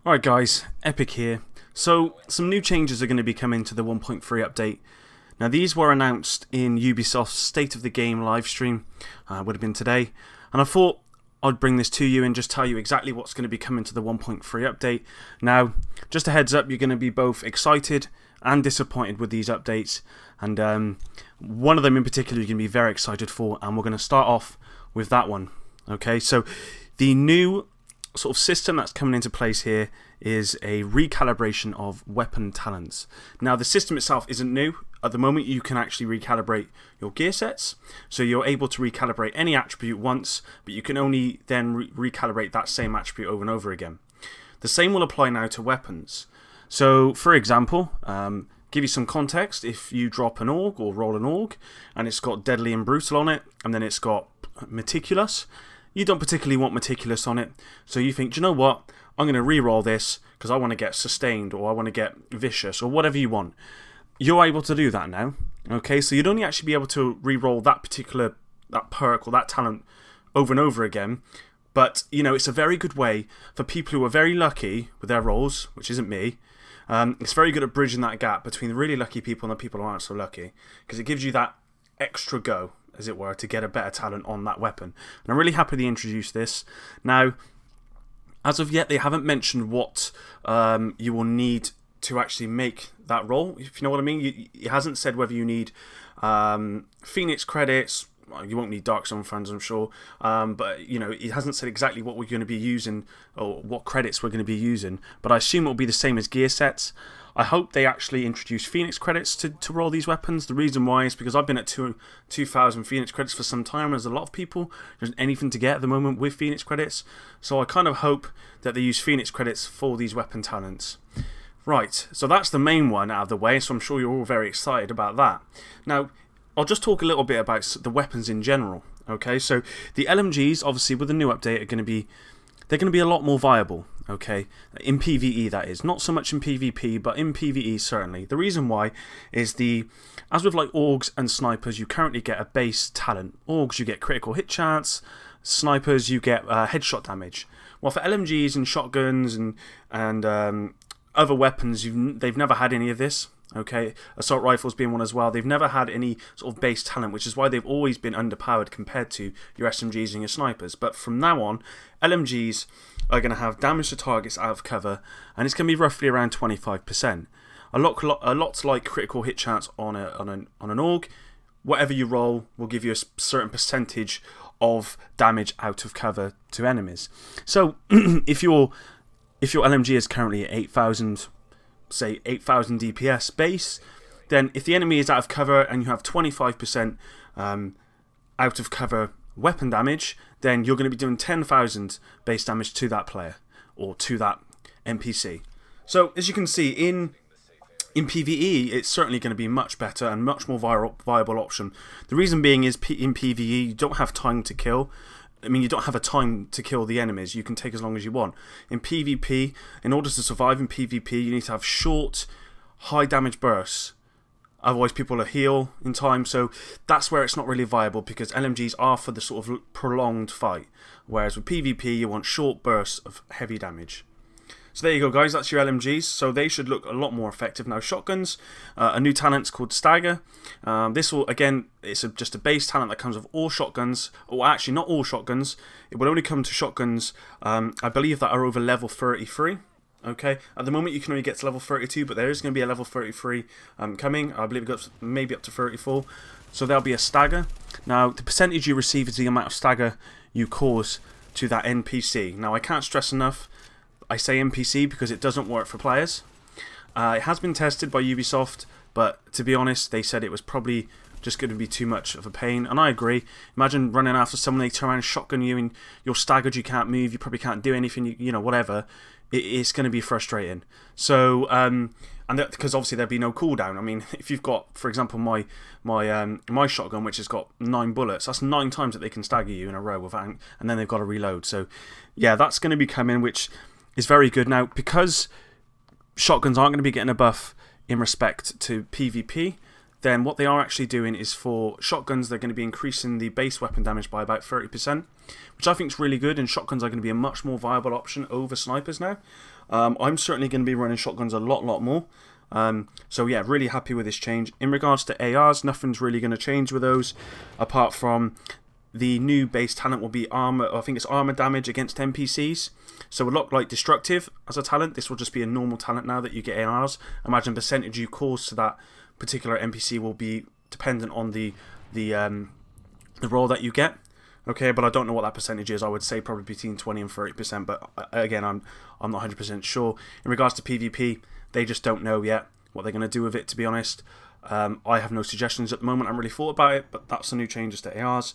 Alright guys, Epic here. So, some new changes are going to be coming to the 1.3 update. Now these were announced in Ubisoft's State of the Game livestream, would have been today, and I thought I'd bring this to you and just tell you exactly what's going to be coming to the 1.3 update. Now, just a heads up, you're going to be both excited and disappointed with these updates, and one of them in particular you're going to be very excited for, and we're going to start off with that one. Okay, so the new sort of system that's coming into place here is a recalibration of weapon talents. Now the system itself isn't new. At the moment you can actually recalibrate your gear sets, so you're able to recalibrate any attribute once, but you can only then recalibrate that same attribute over and over again. The same will apply now to weapons. So for example, give you some context, if you drop an AUG or roll an AUG and it's got deadly and brutal on it, and then it's got meticulous, you don't particularly want meticulous on it, so you think, do you know what, I'm going to re-roll this because I want to get sustained, or I want to get vicious, or whatever you want. You're able to do that now. Okay, so you'd only actually be able to re-roll that perk or that talent over and over again, but you know, it's a very good way for people who are very lucky with their rolls, which isn't me. It's very good at bridging that gap between the really lucky people and the people who aren't so lucky, because it gives you that extra go, as it were, to get a better talent on that weapon. And I'm really happy they introduced this. Now, as of yet, they haven't mentioned what you will need to actually make that roll, if you know what I mean. It hasn't said whether you need Phoenix credits. Well, you won't need Dark Zone funds, I'm sure. But, you know, it hasn't said exactly what we're going to be using or what credits we're going to be using. But I assume it will be the same as gear sets. I hope they actually introduce Phoenix credits to roll these weapons. The reason why is because I've been at 2,000 Phoenix credits for some time. There's a lot of people. There's anything to get at the moment with Phoenix credits. So I kind of hope that they use Phoenix credits for these weapon talents. Right, so that's the main one out of the way, so I'm sure you're all very excited about that. Now, I'll just talk a little bit about the weapons in general. Okay, so the LMGs, obviously with the new update, are going to be a lot more viable. Okay, in PvE that is, not so much in PvP, but in PvE certainly. The reason why is as with like AUGs and snipers, you currently get a base talent. AUGs you get critical hit chance, snipers you get headshot damage. Well, for LMGs and shotguns and other weapons, they've never had any of this. Okay, assault rifles being one as well. They've never had any sort of base talent, which is why they've always been underpowered compared to your SMGs and your snipers. But from now on, LMGs are going to have damage to targets out of cover, and it's going to be roughly around 25%. A lot like critical hit chance on an AUG. Whatever you roll will give you a certain percentage of damage out of cover to enemies. So if your LMG is currently at 8,000, say 8,000 DPS base, then if the enemy is out of cover and you have 25% out of cover weapon damage, then you're going to be doing 10,000 base damage to that player or to that NPC. So as you can see, in PvE, it's certainly going to be much better and much more viable option. The reason being is in PvE you don't have time to kill. I mean, you don't have a time to kill the enemies. You can take as long as you want. In PvP, in order to survive in PvP, you need to have short, high damage bursts. Otherwise, people will heal in time. So that's where it's not really viable, because LMGs are for the sort of prolonged fight. Whereas with PvP, you want short bursts of heavy damage. So there you go, guys. That's your LMGs. So they should look a lot more effective. Now, shotguns, a new talent's called Stagger. This will, again, it's just a base talent that comes with all shotguns. Or actually, not all shotguns. It will only come to shotguns, I believe, that are over level 33. Okay. At the moment, you can only get to level 32, but there is going to be a level 33 coming. I believe it goes maybe up to 34. So there'll be a Stagger. Now, the percentage you receive is the amount of Stagger you cause to that NPC. Now, I can't stress enough, I say NPC because it doesn't work for players. It has been tested by Ubisoft, but to be honest, they said it was probably just going to be too much of a pain, and I agree. Imagine running after someone, they turn around and shotgun you, and you're staggered, you can't move, you probably can't do anything, you know, whatever. It's going to be frustrating. So, because obviously there'd be no cooldown. I mean, if you've got, for example, my shotgun, which has got 9 bullets, that's 9 times that they can stagger you in a row without, and then they've got to reload. So, yeah, that's going to be coming, which is very good. Now, because shotguns aren't going to be getting a buff in respect to PvP, then what they are actually doing is for shotguns, they're going to be increasing the base weapon damage by about 30%, which I think is really good, and shotguns are going to be a much more viable option over snipers now. I'm certainly going to be running shotguns a lot more. So yeah, really happy with this change. In regards to ARs, nothing's really going to change with those, apart from the new base talent will be armor. I think it's armor damage against NPCs. So a lot like destructive as a talent, this will just be a normal talent now that you get ARs. Imagine percentage you cause to that particular NPC will be dependent on the roll that you get. Okay, but I don't know what that percentage is. I would say probably between 20 and 30%, but again, I'm not 100% sure. In regards to PvP, they just don't know yet what they're going to do with it, to be honest. I have no suggestions at the moment. I haven't really thought about it, but that's the new changes to ARs.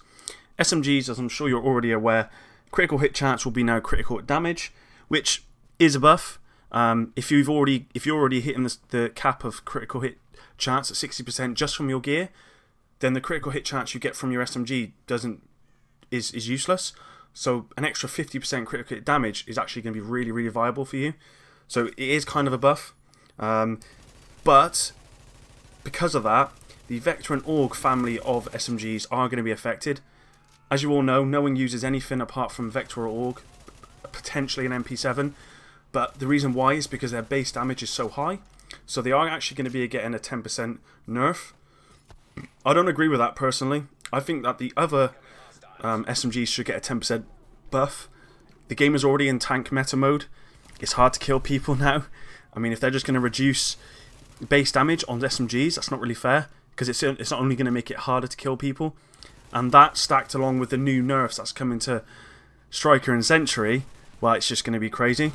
SMGs, as I'm sure you're already aware, critical hit chance will be now critical hit damage, which is a buff. If you're already hitting the cap of critical hit chance at 60% just from your gear, then the critical hit chance you get from your SMG is useless. So an extra 50% critical hit damage is actually going to be really viable for you. So it is kind of a buff. But because of that, the Vector and Org family of SMGs are going to be affected. As you all know, no one uses anything apart from Vector or Org, potentially an MP7. But the reason why is because their base damage is so high. So they are actually going to be getting a 10% nerf. I don't agree with that personally. I think that the other SMGs should get a 10% buff. The game is already in tank meta mode. It's hard to kill people now. I mean, if they're just going to reduce base damage on SMGs, that's not really fair, because it's not only going to make it harder to kill people. And that stacked along with the new nerfs that's coming to Striker and Sentry, well, it's just going to be crazy.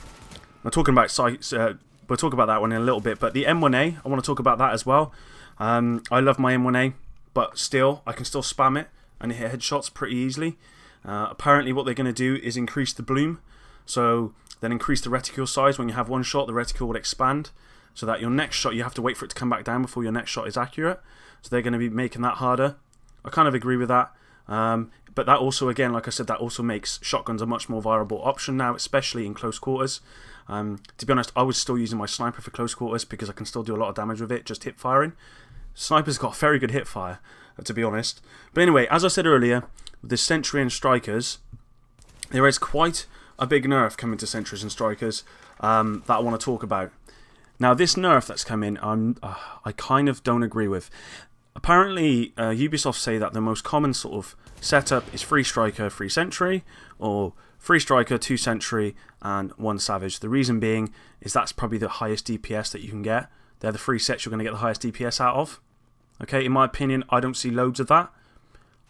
I'm talking about we'll talk about that one in a little bit, but the M1A, I want to talk about that as well. I love my M1A, but still, I can still spam it and hit headshots pretty easily. Apparently what they're going to do is increase the bloom, so then increase the reticule size. When you have one shot, the reticule will expand, so that your next shot, you have to wait for it to come back down before your next shot is accurate. So they're going to be making that harder. I kind of agree with that. But that also, again, like I said, that also makes shotguns a much more viable option now, especially in close quarters. To be honest, I was still using my sniper for close quarters because I can still do a lot of damage with it, just hip firing. Sniper's got very good hip fire, to be honest. But anyway, as I said earlier, with the Sentry and Strikers, there is quite a big nerf coming to Sentries and Strikers that I want to talk about. Now, this nerf that's come in, I kind of don't agree with. Apparently, Ubisoft say that the most common sort of setup is 3 Striker, 3 Sentry, or 3 Striker, 2 Sentry, and 1 Savage. The reason being is that's probably the highest DPS that you can get. They're the 3 sets you're going to get the highest DPS out of. Okay, in my opinion, I don't see loads of that.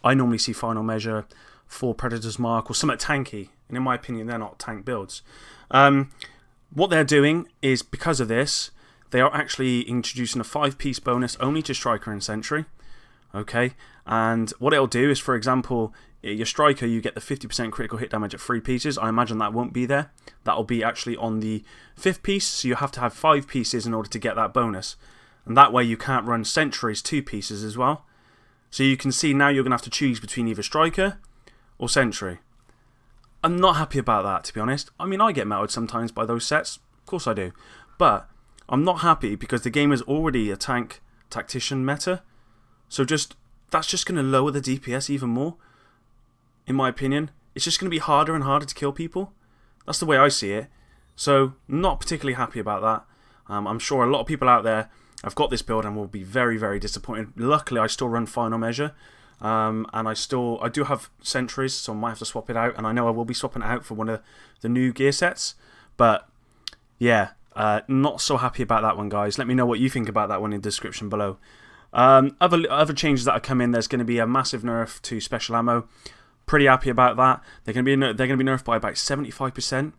I normally see Final Measure, 4 Predator's Mark, or something tanky. And in my opinion, they're not tank builds. What they're doing is, because of this, they are actually introducing a 5-piece bonus only to Striker and Sentry. Okay, and what it'll do is, for example, your Striker, you get the 50% critical hit damage at 3 pieces. I imagine that won't be there. That'll be actually on the 5th piece, so you have to have 5 pieces in order to get that bonus. And that way you can't run Sentries 2 pieces as well. So you can see now you're going to have to choose between either Striker or Sentry. I'm not happy about that, to be honest. I mean, I get melted sometimes by those sets. Of course I do. But I'm not happy because the game is already a tank tactician meta. So that's just going to lower the DPS even more, in my opinion. It's just going to be harder and harder to kill people. That's the way I see it. So, not particularly happy about that. I'm sure a lot of people out there have got this build and will be very disappointed. Luckily, I still run Final Measure. And I do have Sentries, so I might have to swap it out. And I know I will be swapping it out for one of the new gear sets. But, yeah, not so happy about that one, guys. Let me know what you think about that one in the description below. Other changes that have come in, there's going to be a massive nerf to special ammo. Pretty happy about that. They're going to be nerfed by about 75%.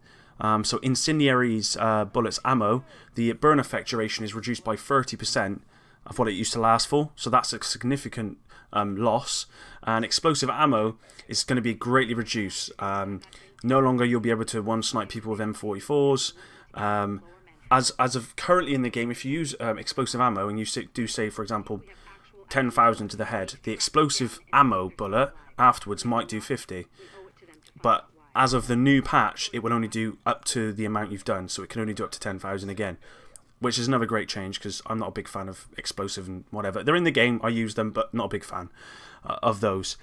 So Incendiary's bullets ammo, the burn effect duration is reduced by 30% of what it used to last for. So that's a significant loss. And explosive ammo is going to be greatly reduced. No longer you'll be able to one-snipe people with M44s. As of currently in the game, if you use explosive ammo and you do say, for example, 10,000 to the head, the explosive ammo bullet afterwards might do 50. But as of the new patch, it will only do up to the amount you've done, so it can only do up to 10,000 again, which is another great change because I'm not a big fan of explosive and whatever. They're in the game, I use them, but not a big fan of those.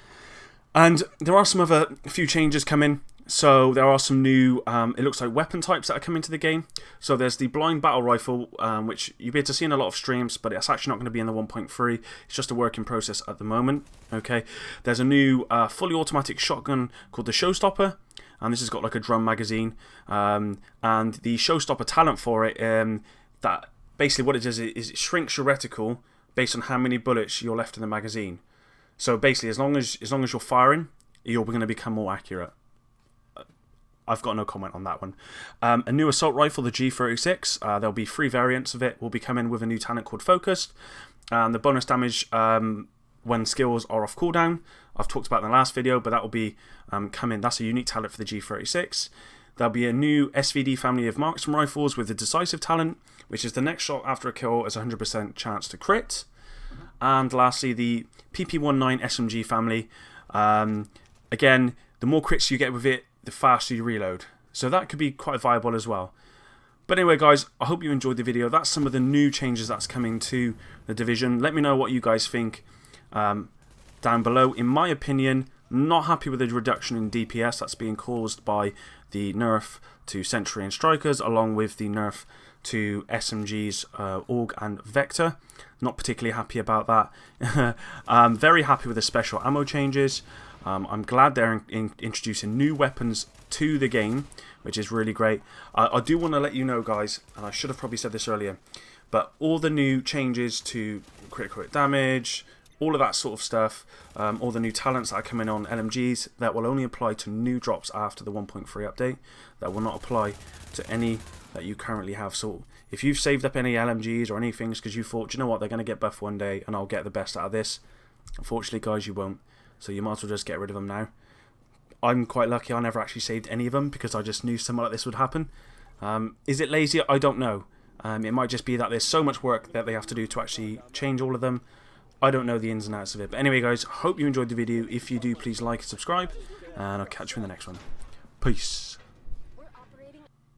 And there are some other few changes coming. So there are some new, it looks like weapon types that are coming to the game. So there's the blind battle rifle, which you'll be able to see in a lot of streams, but it's actually not going to be in the 1.3. It's just a work in process at the moment. Okay. There's a new fully automatic shotgun called the Showstopper, and this has got like a drum magazine. And the Showstopper talent for it, that basically what it does is it shrinks your reticle based on how many bullets you're left in the magazine. So basically, as long as you're firing, you're going to become more accurate. I've got no comment on that one. A new assault rifle, the G36. There'll be 3 variants of it. Will be coming with a new talent called Focused. And the bonus damage when skills are off cooldown, I've talked about in the last video, but that will be coming. That's a unique talent for the G36. There'll be a new SVD family of marksman rifles with the decisive talent, which is the next shot after a kill has a 100% chance to crit. And lastly, the PP19 SMG family. Again, the more crits you get with it, the faster you reload. So that could be quite viable as well. But anyway, guys, I hope you enjoyed the video. That's some of the new changes that's coming to the Division. Let me know what you guys think down below. In my opinion, not happy with the reduction in DPS that's being caused by the nerf to Sentry and Strikers, along with the nerf to SMGs, AUG and Vector. Not particularly happy about that. I'm very happy with the special ammo changes. I'm glad they're introducing new weapons to the game, which is really great. I do want to let you know, guys, and I should have probably said this earlier, but all the new changes to critical hit damage, all of that sort of stuff, all the new talents that are coming on LMGs, that will only apply to new drops after the 1.3 update. That will not apply to any that you currently have. So if you've saved up any LMGs or anything because you thought, you know what, they're going to get buffed one day and I'll get the best out of this, unfortunately, guys, you won't. So you might as well just get rid of them now. I'm quite lucky I never actually saved any of them because I just knew something like this would happen. Is it lazy? I don't know. It might just be that there's so much work that they have to do to actually change all of them. I don't know the ins and outs of it. But anyway, guys, hope you enjoyed the video. If you do, please like and subscribe. And I'll catch you in the next one. Peace.